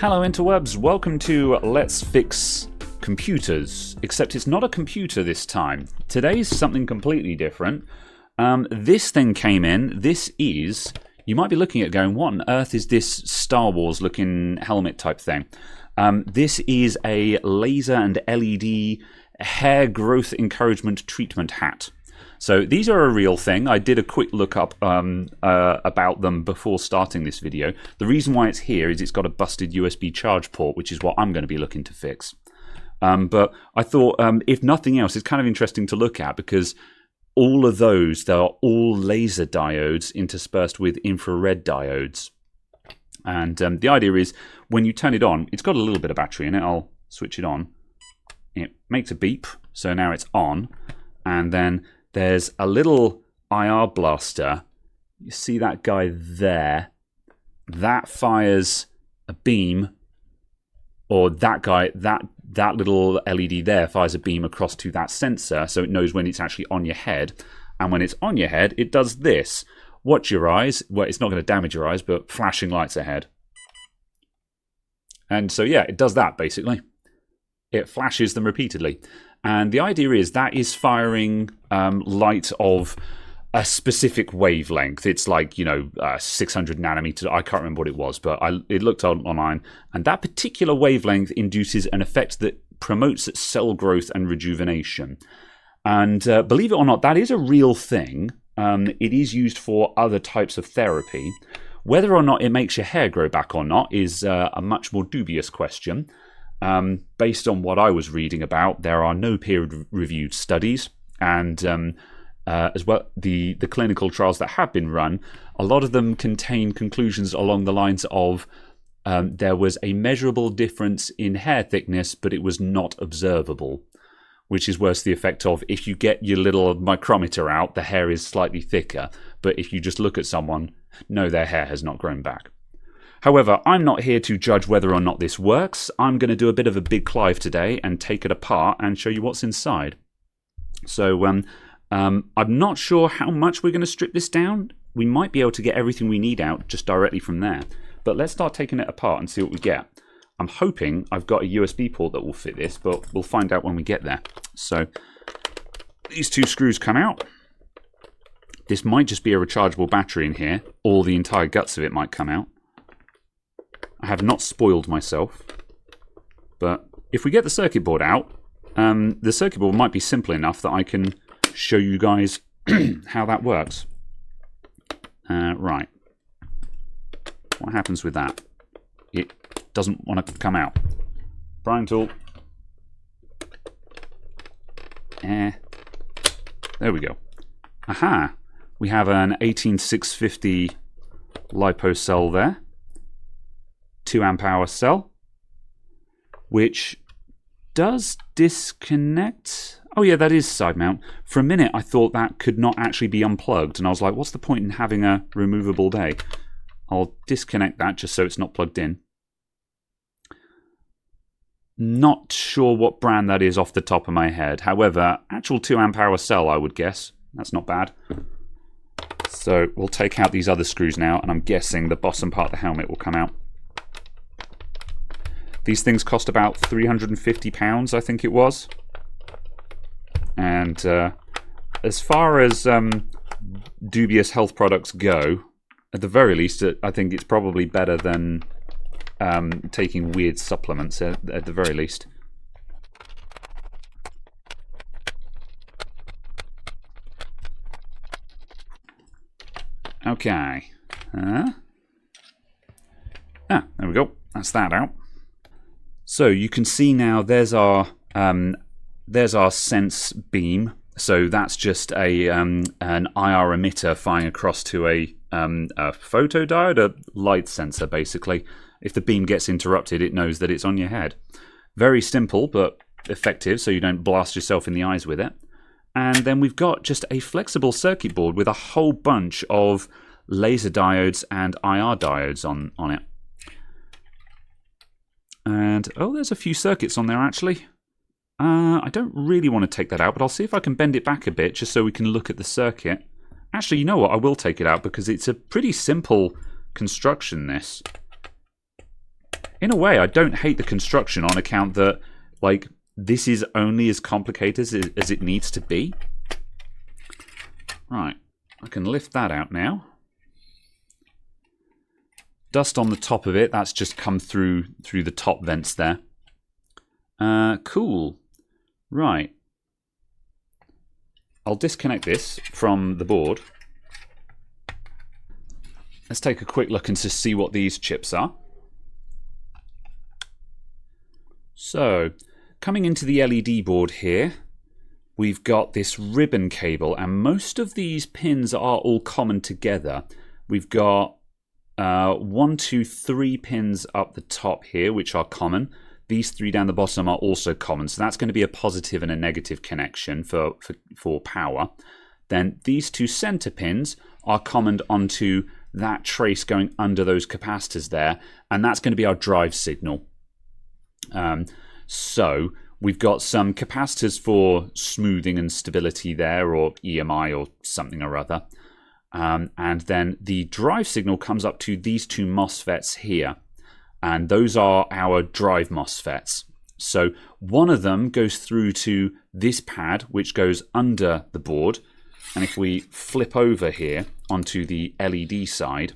Hello interwebs, welcome to Let's Fix Computers, except it's not a computer this time. Today's something completely different. This thing came in, this is, you might be looking at it going, what on earth is this Star Wars looking helmet type thing? This is a laser and LED hair growth encouragement treatment hat. So these are a real thing. I did a quick look up about them before starting this video. The reason why it's here is it's got a busted USB charge port, which is what I'm going to be looking to fix. But I thought, if nothing else, it's kind of interesting to look at because all of those, they are all laser diodes interspersed with infrared diodes. And the idea is when you turn it on, it's got a little bit of battery in it. I'll switch it on. It makes a beep, so now it's on. And then there's a little IR blaster. You see that guy there? That fires a beam, or that guy, that little LED there fires a beam across to that sensor, so it knows when it's actually on your head. And when it's on your head, it does this. Watch your eyes. Well, it's not going to damage your eyes, but flashing lights ahead. And so, yeah, it does that, basically. It flashes them repeatedly. And the idea is that is firing light of a specific wavelength. It's like, 600 nanometers. I can't remember what it was, but it looked online. And that particular wavelength induces an effect that promotes cell growth and rejuvenation. And believe it or not, that is a real thing. It is used for other types of therapy. Whether or not it makes your hair grow back or not is a much more dubious question. Based on what I was reading about, there are no peer-reviewed studies, and as well, the clinical trials that have been run, a lot of them contain conclusions along the lines of there was a measurable difference in hair thickness, but it was not observable, which is worse the effect of if you get your little micrometer out, the hair is slightly thicker, but if you just look at someone, no, their hair has not grown back. However, I'm not here to judge whether or not this works. I'm going to do a bit of a big Clive today and take it apart and show you what's inside. So I'm not sure how much we're going to strip this down. We might be able to get everything we need out just directly from there. But let's start taking it apart and see what we get. I'm hoping I've got a USB port that will fit this, but we'll find out when we get there. So these two screws come out. This might just be a rechargeable battery in here, or the entire guts of it might come out. I have not spoiled myself, but if we get the circuit board out, the circuit board might be simple enough that I can show you guys how that works. Right. What happens with that? It doesn't want to come out. Prying tool. There we go. Aha! We have an 18650 LiPo cell there. 2 amp hour cell, which does disconnect. Oh yeah, that is side mount. For a minute I thought that could not actually be unplugged, and I was like, what's the point in having a removable bay? I'll disconnect that just so it's not plugged in. Not sure what brand that is off the top of my head. However, actual 2 amp hour cell, I would guess. That's not bad. So we'll take out these other screws now, and I'm guessing the bottom part of the helmet will come out. These things cost about £350, I think it was. And as far as dubious health products go, at the very least, I think it's probably better than taking weird supplements, at the very least. Okay. There we go. That's that out. So you can see now there's our sense beam. So that's just an IR emitter firing across to a photodiode, a light sensor basically. If the beam gets interrupted, it knows that it's on your head. Very simple but effective, so you don't blast yourself in the eyes with it. And then we've got just a flexible circuit board with a whole bunch of laser diodes and IR diodes on it. And, oh, there's a few circuits on there, actually. I don't really want to take that out, but I'll see if I can bend it back a bit just so we can look at the circuit. Actually, you know what? I will take it out because it's a pretty simple construction, this. in a way, I don't hate the construction on account that, like, this is only as complicated as it needs to be. Right, I can lift that out now. Dust on the top of it, that's just come through the top vents there. Cool. Right. I'll disconnect this from the board. Let's take a quick look and just see what these chips are. So, coming into the LED board here, we've got this ribbon cable, and most of these pins are all common together. We've got 1, 2, 3 pins up the top here, which are common. These 3 down the bottom are also common, so that's going to be a positive and a negative connection for power. Then these 2 center pins are common onto that trace going under those capacitors there, and that's going to be our drive signal. So we've got some capacitors for smoothing and stability there, or EMI or something or other. And then the drive signal comes up to these 2 MOSFETs here. And those are our drive MOSFETs. So one of them goes through to this pad, which goes under the board. And if we flip over here onto the LED side,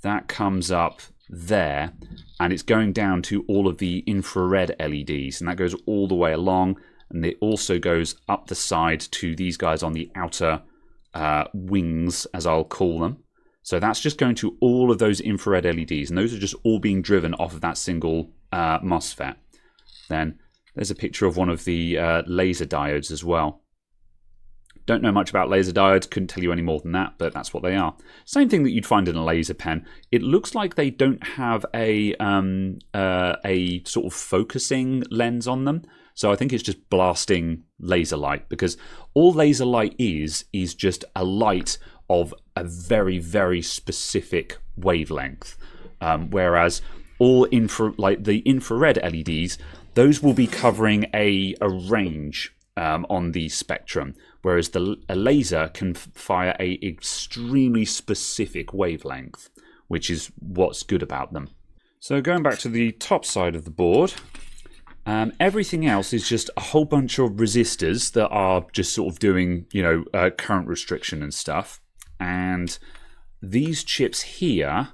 that comes up there. And it's going down to all of the infrared LEDs. And that goes all the way along. And it also goes up the side to these guys on the outer wings, as I'll call them. So that's just going to all of those infrared LEDs, and those are just all being driven off of that single MOSFET. Then there's a picture of one of the laser diodes as well. Don't know much about laser diodes, couldn't tell you any more than that, but that's what they are. Same thing that you'd find in a laser pen. It looks like they don't have a sort of focusing lens on them. So I think it's just blasting laser light, because all laser light is just a light of a very, very specific wavelength. Whereas all the infrared LEDs, those will be covering a range on the spectrum, whereas a laser can fire a extremely specific wavelength, which is what's good about them. So going back to the top side of the board, everything else is just a whole bunch of resistors that are just sort of doing, current restriction and stuff. And these chips here,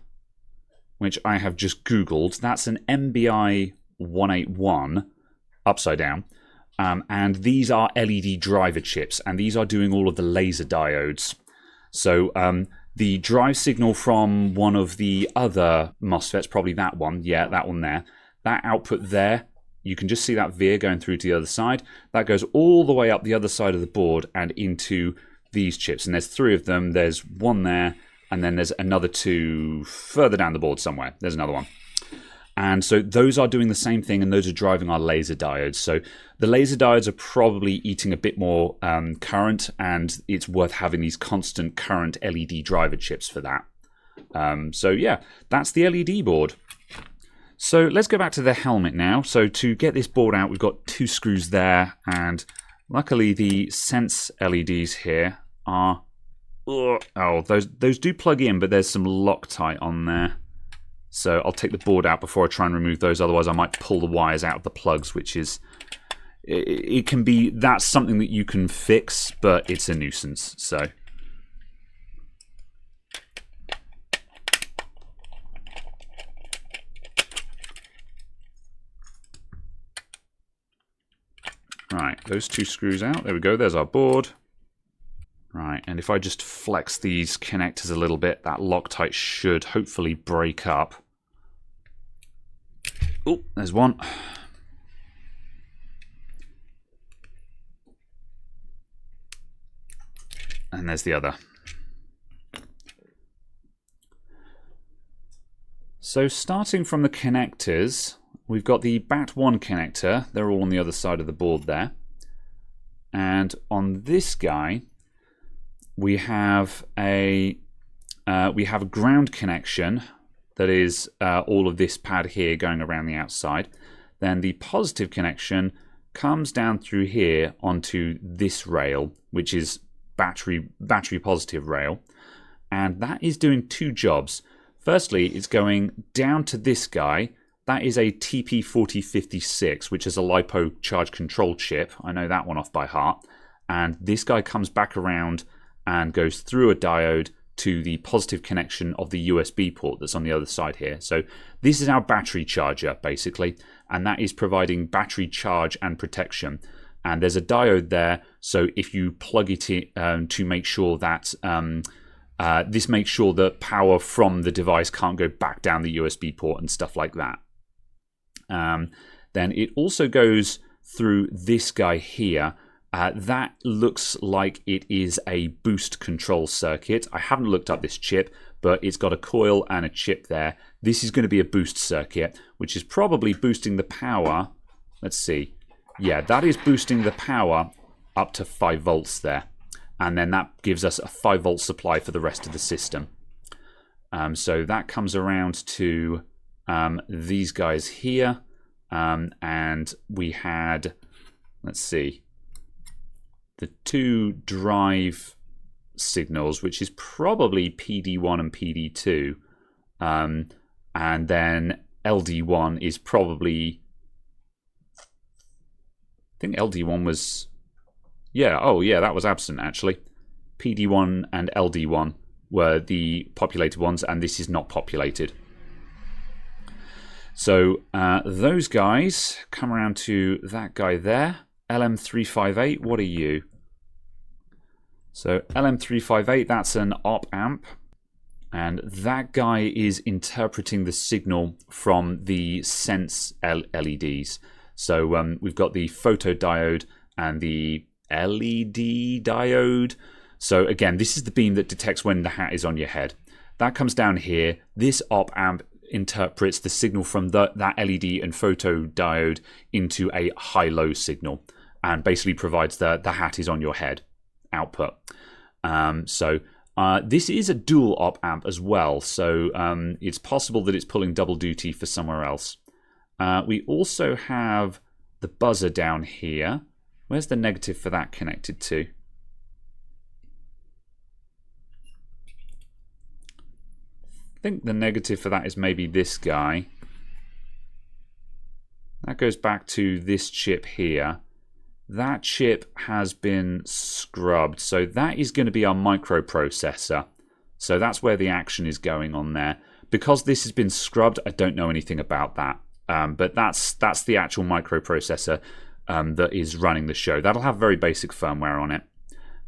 which I have just Googled, that's an MBI 181 upside down. And these are LED driver chips, and these are doing all of the laser diodes. So the drive signal from one of the other MOSFETs, probably that one, yeah, that one there, that output there, you can just see that veer going through to the other side. That goes all the way up the other side of the board and into these chips. And there's 3 of them. There's one there, and then there's another 2 further down the board somewhere. There's another one. And so those are doing the same thing, and those are driving our laser diodes. So the laser diodes are probably eating a bit more current, and it's worth having these constant current LED driver chips for that. So yeah, that's the LED board. So let's go back to the helmet now. So to get this board out, we've got 2 screws there, and luckily the sense LEDs here are... Oh, those do plug in, but there's some Loctite on there. So I'll take the board out before I try and remove those, otherwise I might pull the wires out of the plugs, which is... It can be... That's something that you can fix, but it's a nuisance, so... Right, those 2 screws out. There we go, there's our board. Right, and if I just flex these connectors a little bit, that Loctite should hopefully break up. Oh, there's one. And there's the other. So starting from the connectors, we've got the BAT1 connector. They're all on the other side of the board there. And on this guy, we have a ground connection that is all of this pad here going around the outside. Then the positive connection comes down through here onto this rail, which is battery positive rail. And that is doing 2 jobs. Firstly, it's going down to this guy. That is a TP4056, which is a LiPo charge control chip. I know that one off by heart. And this guy comes back around and goes through a diode to the positive connection of the USB port that's on the other side here. So this is our battery charger, basically, and that is providing battery charge and protection. And there's a diode there, so if you plug it in to make sure that this makes sure that power from the device can't go back down the USB port and stuff like that. Then it also goes through this guy here. That looks like it is a boost control circuit. I haven't looked up this chip, but it's got a coil and a chip there. This is going to be a boost circuit, which is probably boosting the power. Let's see. Yeah, that is boosting the power up to 5 volts there. And then that gives us a 5 volt supply for the rest of the system. So that comes around to these guys here. And we had, let's see, the 2 drive signals, which is probably PD1 and PD2. And then LD1 is probably, I think LD1 was, yeah, oh yeah, that was absent actually. PD1 and LD1 were the populated ones, and this is not populated. So those guys come around to that guy there. LM358, what are you? So LM358, that's an op amp. And that guy is interpreting the signal from the sense LEDs. So we've got the photodiode and the LED diode. So again, this is the beam that detects when the hat is on your head. That comes down here. This op amp interprets the signal from that LED and photodiode into a high-low signal and basically provides the hat is on your head output. This is a dual op amp as well, so it's possible that it's pulling double duty for somewhere else. We also have the buzzer down here. Where's the negative for that connected to? I think the negative for that is maybe this guy. That goes back to this chip here. That chip has been scrubbed, so that is going to be our microprocessor. So that's where the action is going on there. Because this has been scrubbed, I don't know anything about that. But that's the actual microprocessor that is running the show. That'll have very basic firmware on it.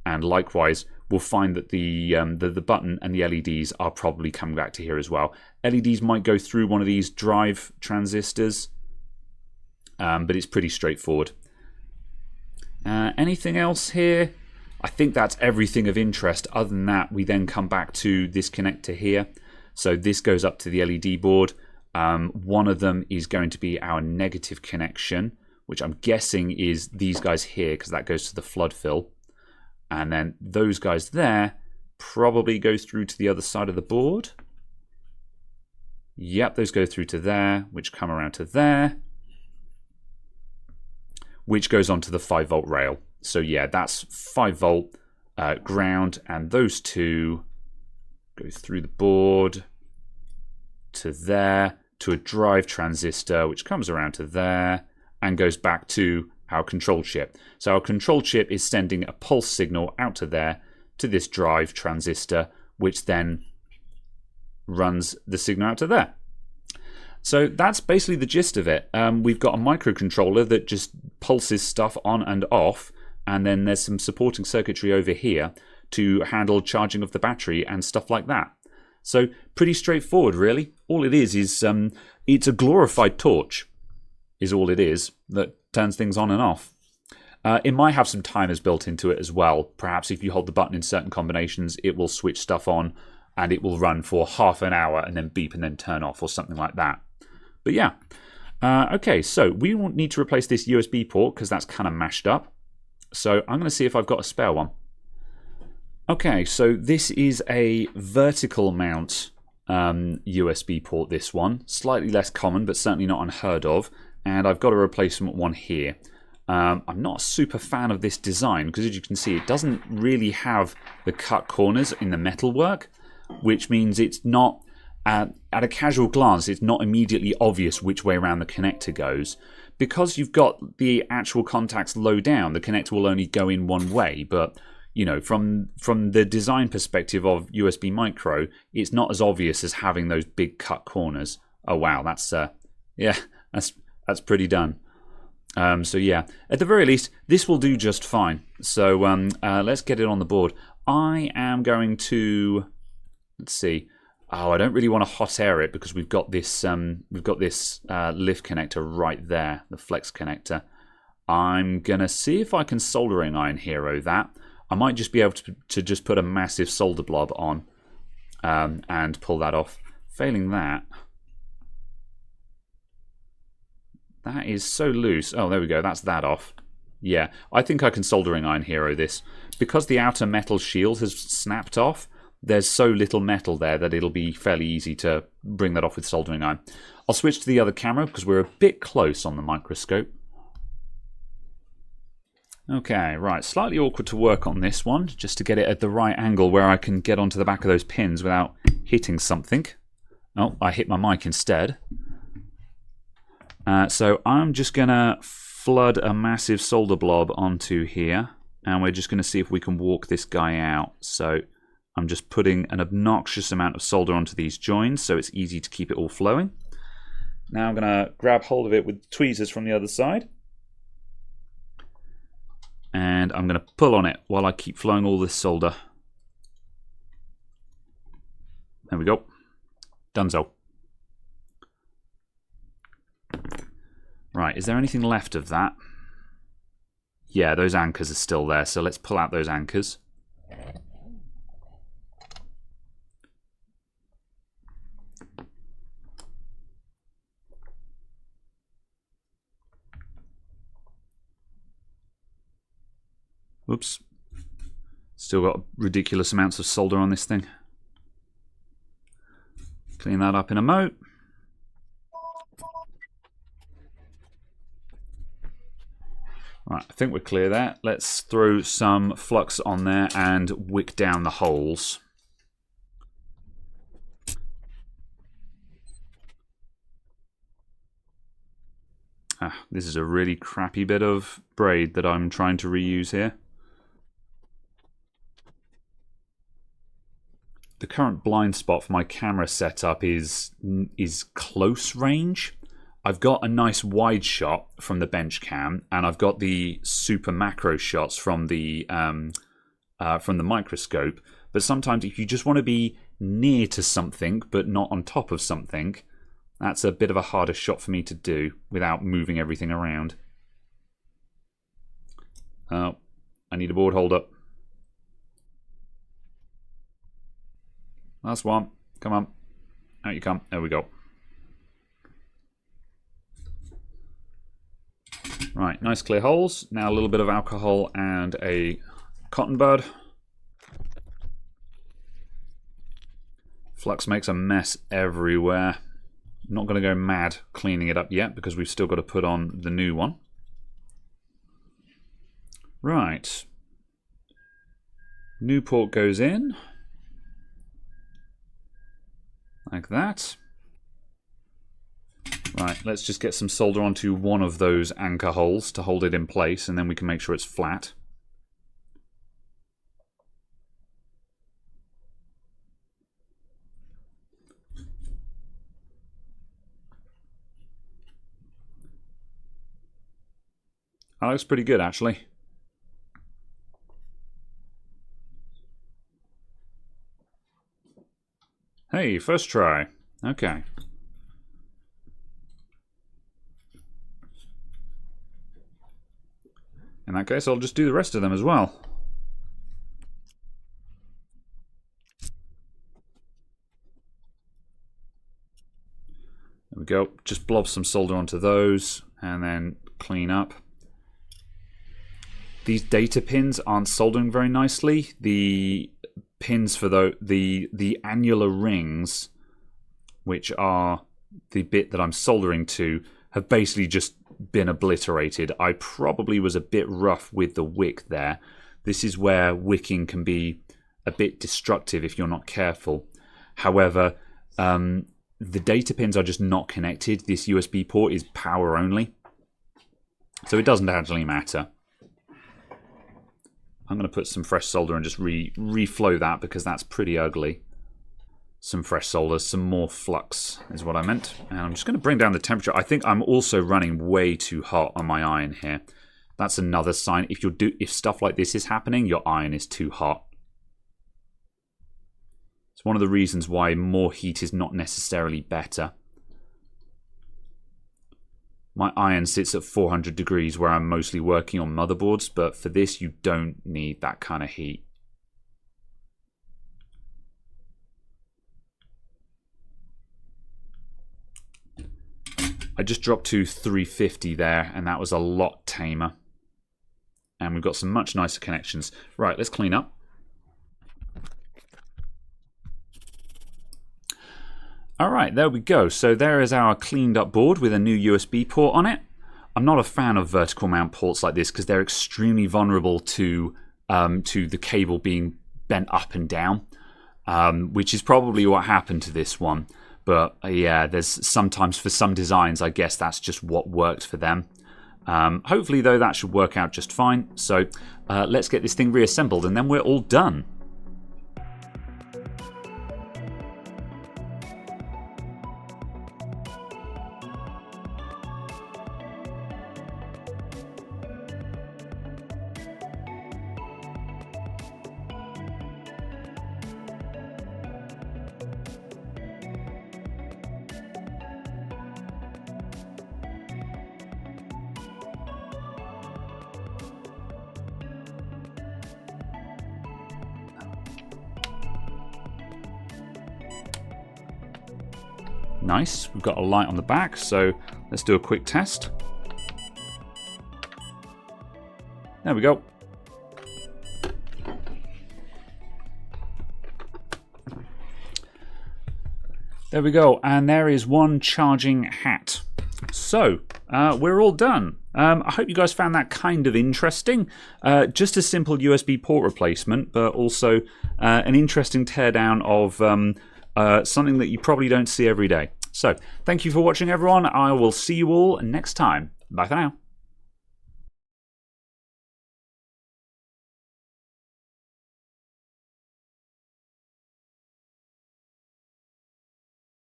And likewise, we'll find that the button and the LEDs are probably coming back to here as well. LEDs might go through one of these drive transistors, but it's pretty straightforward. Anything else here? I think that's everything of interest. Other than that, we then come back to this connector here. So this goes up to the LED board. One of them is going to be our negative connection, which I'm guessing is these guys here, because that goes to the flood fill. And then those guys there probably go through to the other side of the board. Yep, those go through to there, which come around to there, which goes onto the 5 volt rail. So yeah, that's 5 volt ground, and those two go through the board to there, to a drive transistor, which comes around to there and goes back to our control chip. So our control chip is sending a pulse signal out to there, to this drive transistor, which then runs the signal out to there. So that's basically the gist of it. We've got a microcontroller that just pulses stuff on and off, and then there's some supporting circuitry over here to handle charging of the battery and stuff like that. So pretty straightforward, really. All it is it's a glorified torch, is all it is, that turns things on and off. It might have some timers built into it as well. Perhaps if you hold the button in certain combinations, it will switch stuff on and it will run for half an hour and then beep and then turn off or something like that. But yeah. Okay, so we won't need to replace this USB port because that's kind of mashed up. So I'm going to see if I've got a spare one. Okay, so this is a vertical mount USB port, this one. Slightly less common, but certainly not unheard of. And I've got a replacement one here. I'm not a super fan of this design because, as you can see, it doesn't really have the cut corners in the metalwork, which means it's not at a casual glance, it's not immediately obvious which way around the connector goes. Because you've got the actual contacts low down, the connector will only go in one way. But, you know, from the design perspective of USB micro, it's not as obvious as having those big cut corners. Oh, wow, that's pretty done. So yeah, at the very least, this will do just fine. So let's get it on the board. I am going to, let's see. Oh, I don't really want to hot air it because we've got this lift connector right there, the flex connector. I'm gonna see if I can soldering iron hero that. I might just be able to just put a massive solder blob on and pull that off. Failing that, that is so loose. Oh, there we go. That's that off. Yeah, I think I can soldering iron hero this because the outer metal shield has snapped off. There's so little metal there that it'll be fairly easy to bring that off with soldering iron. I'll switch to the other camera because we're a bit close on the microscope. Okay, right, slightly awkward to work on this one, just to get it at the right angle where I can get onto the back of those pins without hitting something. Oh, I hit my mic instead. So I'm just going to flood a massive solder blob onto here, and we're just going to see if we can walk this guy out. So I'm just putting an obnoxious amount of solder onto these joins so it's easy to keep it all flowing. Now I'm going to grab hold of it with tweezers from the other side. And I'm going to pull on it while I keep flowing all this solder. There we go. Donezo. Right, is there anything left of that? Yeah, those anchors are still there, so let's pull out those anchors. Whoops. Still got ridiculous amounts of solder on this thing. Clean that up in a mo. Right, I think we're clear there. Let's throw some flux on there and wick down the holes. This is a really crappy bit of braid that I'm trying to reuse here. The current blind spot for my camera setup is close range. I've got a nice wide shot from the bench cam, and I've got the super macro shots from the microscope. But sometimes if you just want to be near to something but not on top of something, that's a bit of a harder shot for me to do without moving everything around. Oh, I need a board holder. Last one. Come on. Out you come. There we go. Right, nice clear holes. Now a little bit of alcohol and a cotton bud. Flux makes a mess everywhere. Not going to go mad cleaning it up yet because we've still got to put on the new one. Right. New port goes in. Like that. Right, let's just get some solder onto one of those anchor holes to hold it in place, and then we can make sure it's flat. That looks pretty good, actually. Hey, first try. Okay. In that case, I'll just do the rest of them as well. There we go. Just blob some solder onto those and then clean up. These data pins aren't soldering very nicely. The pins for the annular rings, which are the bit that I'm soldering to, have basically just been obliterated. I probably was a bit rough with the wick there. This is where wicking can be a bit destructive if you're not careful. However, The data pins are just not connected. This USB port is power only. So it doesn't actually matter. I'm going to put some fresh solder and just reflow that because that's pretty ugly. Some fresh solder, some more flux is what I meant. And I'm just going to bring down the temperature. I think I'm also running way too hot on my iron here. That's another sign. If stuff like this is happening, your iron is too hot. It's one of the reasons why more heat is not necessarily better. My iron sits at 400 degrees where I'm mostly working on motherboards, but for this you don't need that kind of heat. I just dropped to 350 there, and that was a lot tamer. And we've got some much nicer connections. Right, let's clean up. Alright, there we go. So there is our cleaned up board with a new USB port on it. I'm not a fan of vertical mount ports like this because they're extremely vulnerable to the cable being bent up and down, which is probably what happened to this one. But yeah, there's sometimes for some designs, I guess that's just what worked for them. Hopefully, though, that should work out just fine. So let's get this thing reassembled and then we're all done. Nice, we've got a light on the back, so let's do a quick test. There we go. There we go, and there is one charging hat. So, we're all done. I hope you guys found that kind of interesting. Just a simple USB port replacement, but also an interesting teardown of something that you probably don't see every day. So, thank you for watching, everyone. I will see you all next time. Bye for now.